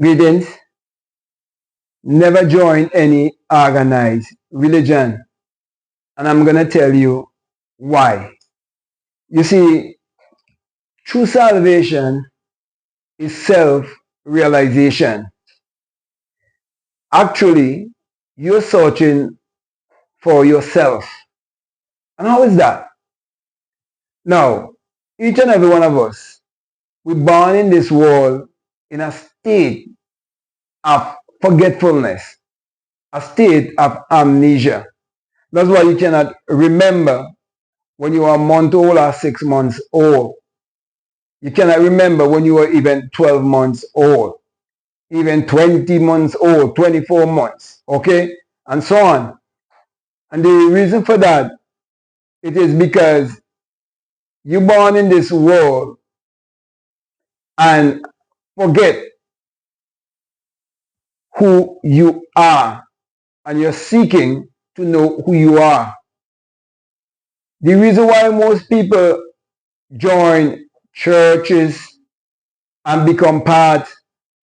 Greetings. Never join any organized religion. And I'm going to tell you why. You see, true salvation is self-realization. Actually, you're searching for yourself. And how is that? Now, each and every one of us, we're born in this world in a state of forgetfulness, a state of amnesia. That's why you cannot remember when you are a month old or 6 months old. You cannot remember when you were even 12 months old, even 20 months old, 24 months, okay? And so on. And the reason for that, it is because you're born in this world and forget who you are, and you're seeking to know who you are. The reason why most people join churches and become part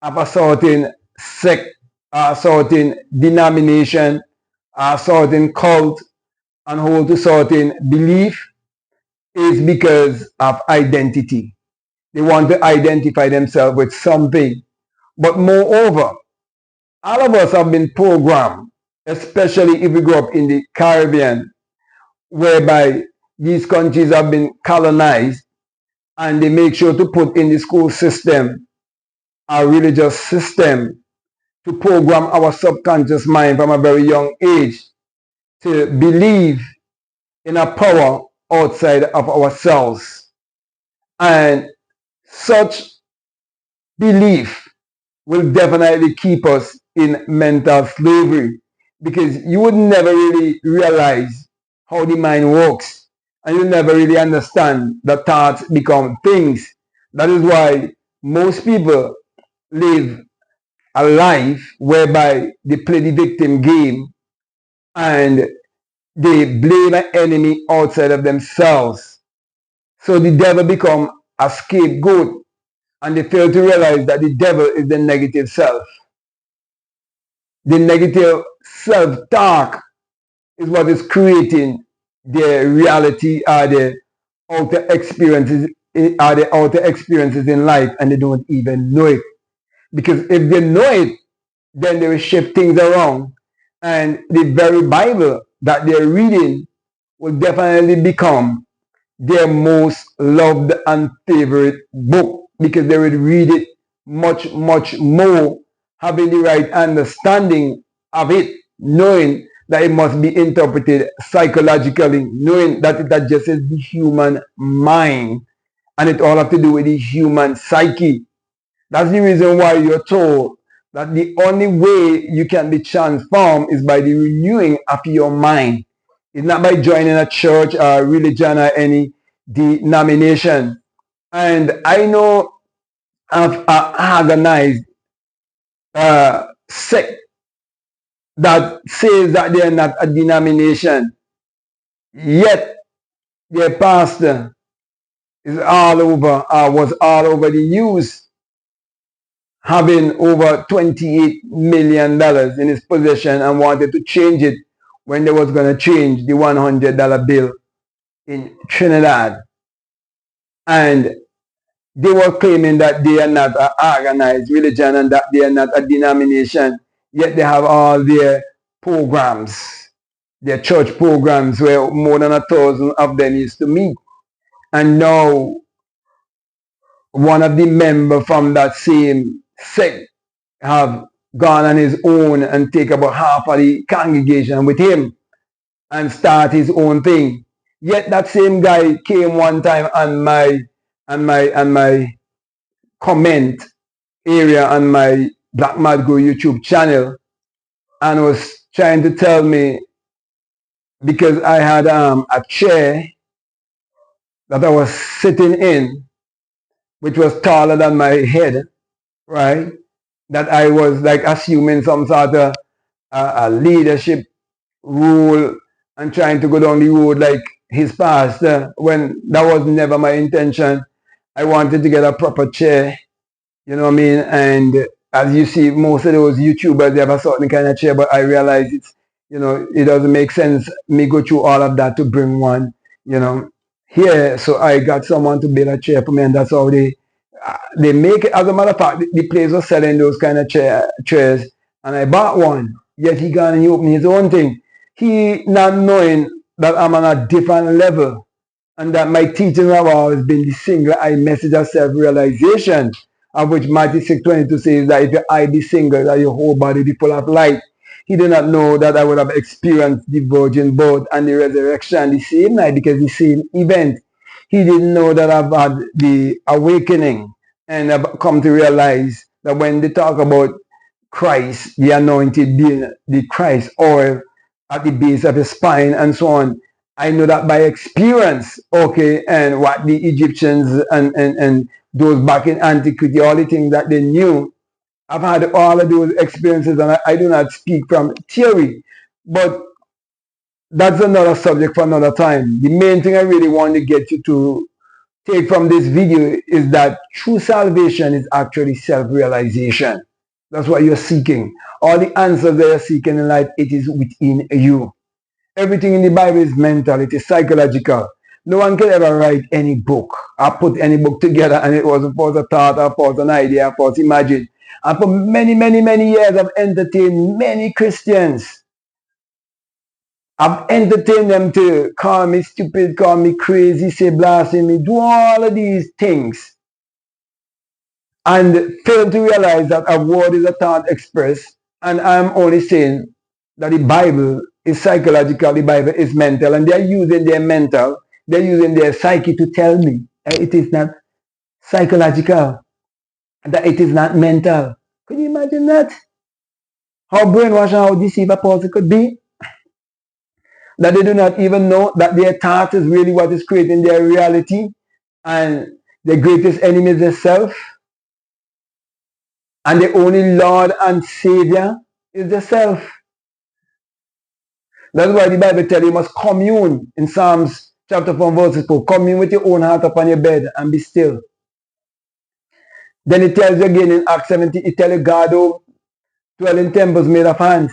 of a certain sect, a certain denomination, a certain cult, and hold to certain belief is because of identity. They want to identify themselves with something. But moreover, all of us have been programmed, especially if we grew up in the Caribbean, whereby these countries have been colonized and they make sure to put in the school system a religious system to program our subconscious mind from a very young age to believe in a power outside of ourselves. And such belief will definitely keep us in mental slavery because you would never really realize how the mind works and you never really understand that thoughts become things. That is why most people live a life whereby they play the victim game and they blame an enemy outside of themselves. So the devil become a scapegoat and they fail to realize that the devil is the negative self. The negative self-talk is what is creating the reality or the outer experiences in life, and they don't even know it. Because if they know it, then they will shift things around, and the very Bible that they're reading will definitely become their most loved and favorite book because they will read it much, much more, having the right understanding of it, knowing that it must be interpreted psychologically, knowing that it addresses the human mind and it all have to do with the human psyche. That's the reason why you're told that the only way you can be transformed is by the renewing of your mind. It's not by joining a church or religion or any denomination. And I know of an organized sect that says that they're not a denomination, yet their pastor is all over, was all over the news, having over $28 million in his possession and wanted to change it when they was going to change the $100 bill in Trinidad. And they were claiming that they are not an organized religion and that they are not a denomination, yet they have all their programs, their church programs where more than 1,000 of them used to meet. And now one of the members from that same sect have gone on his own and take about half of the congregation with him and start his own thing. Yet that same guy came one time on my comment area on my Black Mad Go YouTube channel and was trying to tell me, because I had a chair that I was sitting in, which was taller than my head, right? That I was like assuming some sort of a leadership role and trying to go down the road like his pastor, when that was never my intention. I wanted to get a proper chair, you know what I mean? And as you see, most of those YouTubers, they have a certain kind of chair, but I realize it's, it doesn't make sense me go through all of that to bring one, here. So I got someone to build a chair for me, and that's how they make it. As a matter of fact, the place was selling those kind of chairs, and I bought one. Yet he gone and he opened his own thing. He not knowing that I'm on a different level, and that my teaching have always been the single eye message of self-realization, of which Matthew 6:22 says that if your eye be single, that your whole body be full of light. He did not know that I would have experienced the virgin birth and the resurrection the same night, because the same event. He didn't know that I've had the awakening, and I've come to realize that when they talk about Christ, the anointed being the Christ oil at the base of his spine and so on, I know that by experience, okay, and what the Egyptians and those back in antiquity, all the things that they knew, I've had all of those experiences, and I do not speak from theory, but that's another subject for another time. The main thing I really want to get you to take from this video is that true salvation is actually self-realization. That's what you're seeking. All the answers that you're seeking in life, it is within you. Everything in the Bible is mental, it is psychological. No one can ever write any book or put any book together and it wasn't for a thought or for an idea or for imagine. And for many, many, many years, I've entertained many Christians. I've entertained them to call me stupid, call me crazy, say blasphemy, do all of these things, and fail to realize that a word is a thought expressed, and I'm only saying that the Bible is psychological, the Bible is mental, and they're using their mental, they're using their psyche to tell me that it is not psychological, that it is not mental. Can you imagine that? How brainwashed and how deceived a person could be? That they do not even know that their thought is really what is creating their reality, and their greatest enemy is themselves, and the only Lord and Savior is the self. That's why the Bible tells you must commune in Psalms chapter 4 verses 4. Commune with your own heart upon your bed and be still. Then it tells you again in Acts 17, it tells you God who dwell in temples made of hands.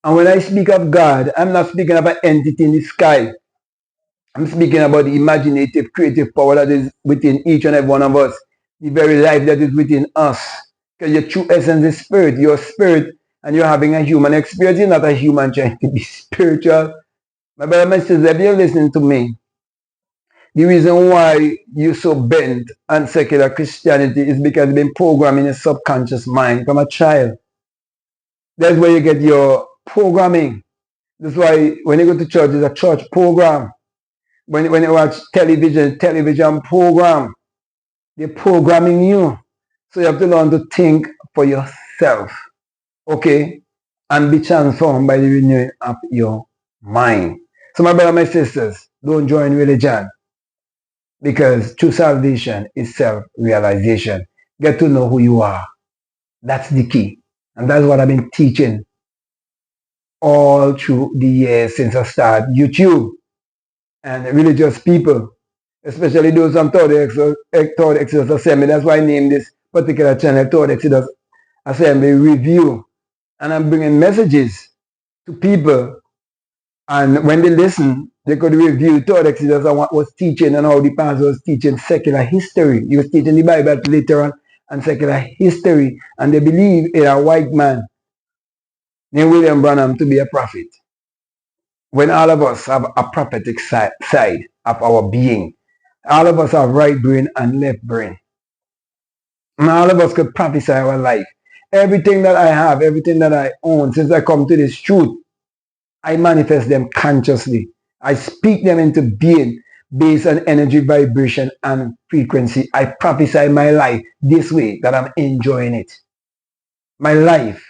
And when I speak of God, I'm not speaking of an entity in the sky. I'm speaking about the imaginative, creative power that is within each and every one of us. The very life that is within us. Because your true essence is spirit. Your spirit, and you're having a human experience. You're not a human trying to be spiritual. My brother, my sister, if you're listening to me, the reason why you're so bent on secular Christianity is because you've been programmed in your subconscious mind from a child. That's where you get your programming. That's why when you go to church, it's a church program. When you watch television program. They're programming you. So you have to learn to think for yourself. Okay? And be transformed by the renewing of your mind. So my brothers, my sisters, don't join religion. Because true salvation is self-realization. Get to know who you are. That's the key. And that's what I've been teaching all through the years since I started YouTube. And religious people, especially those on Third Exodus Assembly. That's why I named this particular channel Third Exodus Assembly Review. And I'm bringing messages to people. And when they listen, they could review Third Exodus and what was teaching and how the pastor was teaching secular history. He was teaching the Bible literal and secular history. And they believe in a white man named William Branham to be a prophet. When all of us have a prophetic side of our being, all of us have right brain and left brain. And all of us could prophesy our life. Everything that I have, everything that I own, since I come to this truth, I manifest them consciously. I speak them into being based on energy, vibration, and frequency. I prophesy my life this way that I'm enjoying it. My life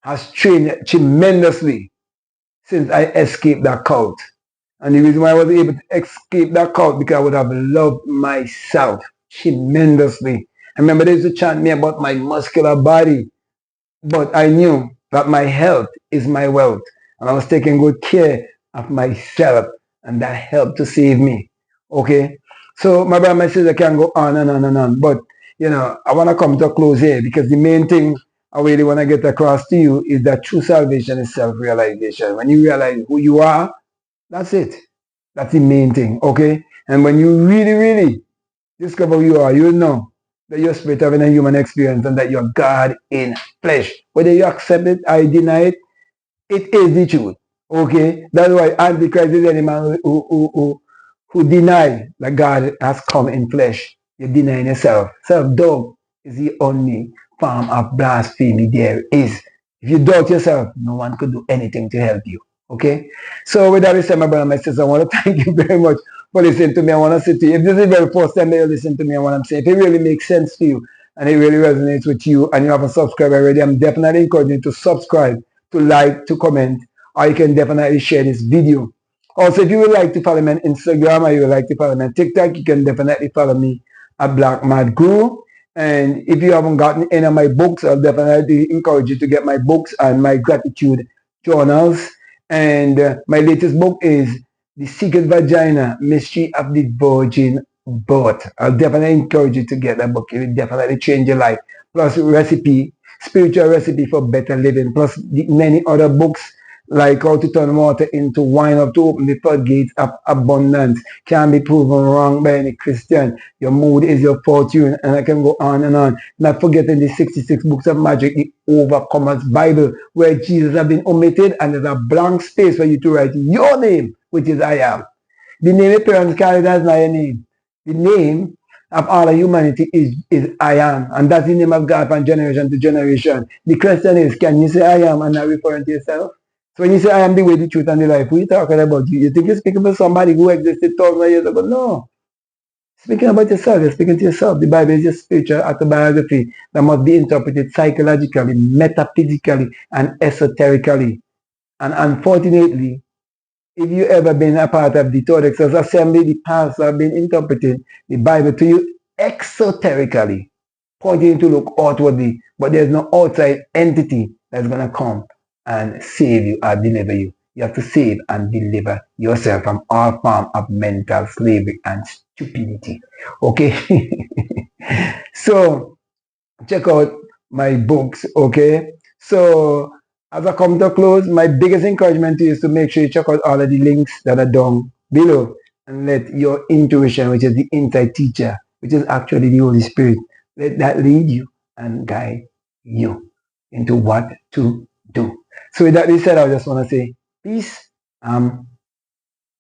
has changed tremendously since I escaped that cult. And the reason why I was able to escape that cult, because I would have loved myself tremendously. I remember they used to chant me about my muscular body, but I knew that my health is my wealth. And I was taking good care of myself, and that helped to save me. Okay? So my brother, my sister can go on and on and on. But I want to come to a close here because the main thing I really want to get across to you is that true salvation is self-realization. When you realize who you are, that's it. That's the main thing, okay? And when you really, really discover who you are, you know that you're spirit having a human experience and that you're God in flesh. Whether you accept it or deny it, it is the truth. Okay? That's why Antichrist is any man who deny that God has come in flesh. You're denying yourself. Self-doubt is the only form of blasphemy there is. If you doubt yourself, no one could do anything to help you. Okay? So with that said, my brother and my sister, I want to thank you very much for listening to me. I want to say to you, if this is the very first time that you listen to me and what I'm saying, if it really makes sense to you and it really resonates with you and you haven't subscribed already, I'm definitely encouraging you to subscribe, to like, to comment, or you can definitely share this video. Also, if you would like to follow me on Instagram or you would like to follow me on TikTok, you can definitely follow me at Black Mad Guru. And if you haven't gotten any of my books, I'll definitely encourage you to get my books and my gratitude journals. And my latest book is The Secret Vagina, Mystery of the Virgin Birth. I'll definitely encourage you to get that book. It will definitely change your life. Plus recipe, spiritual recipe for better living. Plus many other books like How to Turn Water into Wine, How to Open the Floodgates of Abundance. Can be proven wrong by any Christian. Your mood is your fortune, and I can go on and on. Not forgetting the 66 books of magic, the Overcomer's Bible, where Jesus has been omitted and there's a blank space for you to write your name, which is I am. The name your parents carry, that's not your name. The name of all of humanity is I am, and that's the name of God from generation to generation. The question is, can you say I am and not referring to yourself? So when you say I am the way, the truth, and the life, who are you talking about? You think you're speaking about somebody who existed thousands of years ago? No. Speaking about yourself, you're speaking to yourself. The Bible is your spiritual autobiography that must be interpreted psychologically, metaphysically, and esoterically. And unfortunately, if you ever been a part of the Todex Assembly, the pastors have been interpreting the Bible to you exoterically, pointing you to look outwardly, but there's no outside entity that's going to come and save you or deliver you. You have to save and deliver yourself from all form of mental slavery and stupidity. Okay? So, check out my books, okay? So, as I come to a close, my biggest encouragement to you is to make sure you check out all of the links that are down below and let your intuition, which is the inside teacher, which is actually the Holy Spirit, let that lead you and guide you into what to do. So with that being said, I just want to say peace.